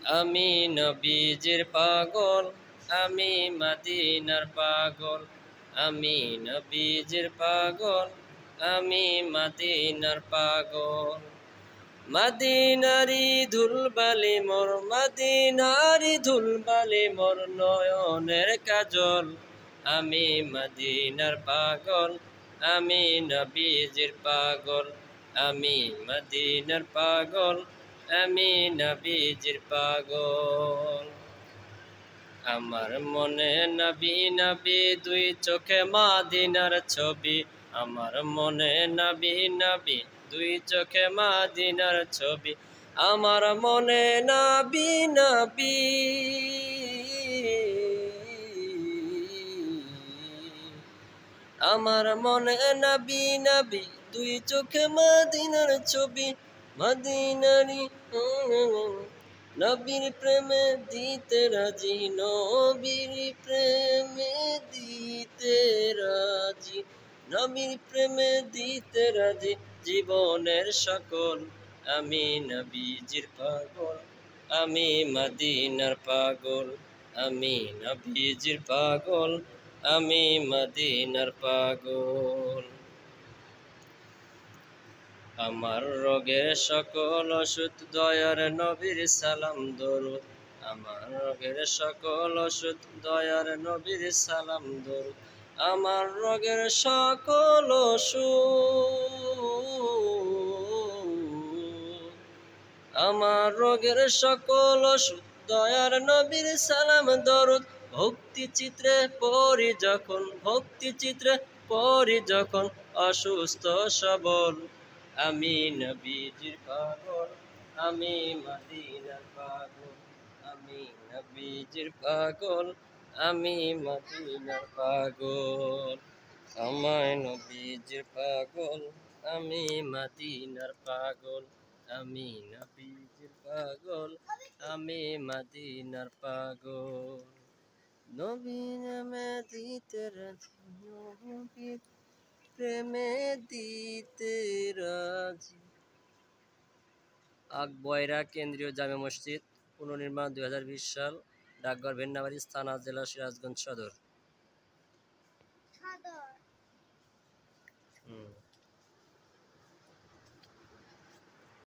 আমি নবীজির পাগল, আমি মদিনার পাগল। আমি নবীজির পাগল, আমি মদিনার পাগল। মদিনারি ধুলবালি মোর, মদিনারি ধুলবালি মোর নয়নের কাজল। আমি মদিনার পাগল, আমি নবীজির পাগল। আমি মদিনার পাগল, আমি নবীজির পাগল। আমার মনে নবী নবী, দুই চোখে মদিনার ছবি। আমার মনে নবী নবী, দুই চোখে মদিনার ছবি। আমার মনে নবী নবী, আমার মনে নবী নবী, দুই চোখে মদিনার ছবি। মদিনারি নবীর প্রেমে দিতে রাজি, নবীর প্রেমে দিতে রাজি, নবীর প্রেমে দিতে রাজি জীবনের সকল। আমি নবীজির পাগল, আমি মদিনার পাগল। আমি নবীজির পাগল, আমি মদিনার পাগল। আমার রোগের সকল ওষুধ দয়ার নবীর সালাম দরুদ। আমার রোগের সকল ওষুধ দয়ার নবীর সালাম দরুদ। আমার রোগের সকল ওষুধ, আমার রোগের সকল ওষুধ দয়ার নবীর সালাম দরুদ। ভক্তি চিত্রে পড়ি যখন, ভক্তি চিত্রে পড়ি যখন অসুস্থ সবল। আমি নবীজির পাগল, আমি মদিনার পাগল। আমি নবীজির পাগল, আমি মদিনার পাগল। আমায় নবীজির পাগল, আমি মদিনার পাগল। আমি নবীজির পাগল, আমি মদিনার পাগল। নবী নামে দিতে রাজি, নবীর প্রেমে দিতে রাজি। আকবয়রা কেন্দ্রীয় জামে মসজিদ, পুনর্নির্মাণ 2020 সাল, ডাকঘর ভেন্নাবাড়ি, থানা জেলা সিরাজগঞ্জ সদর।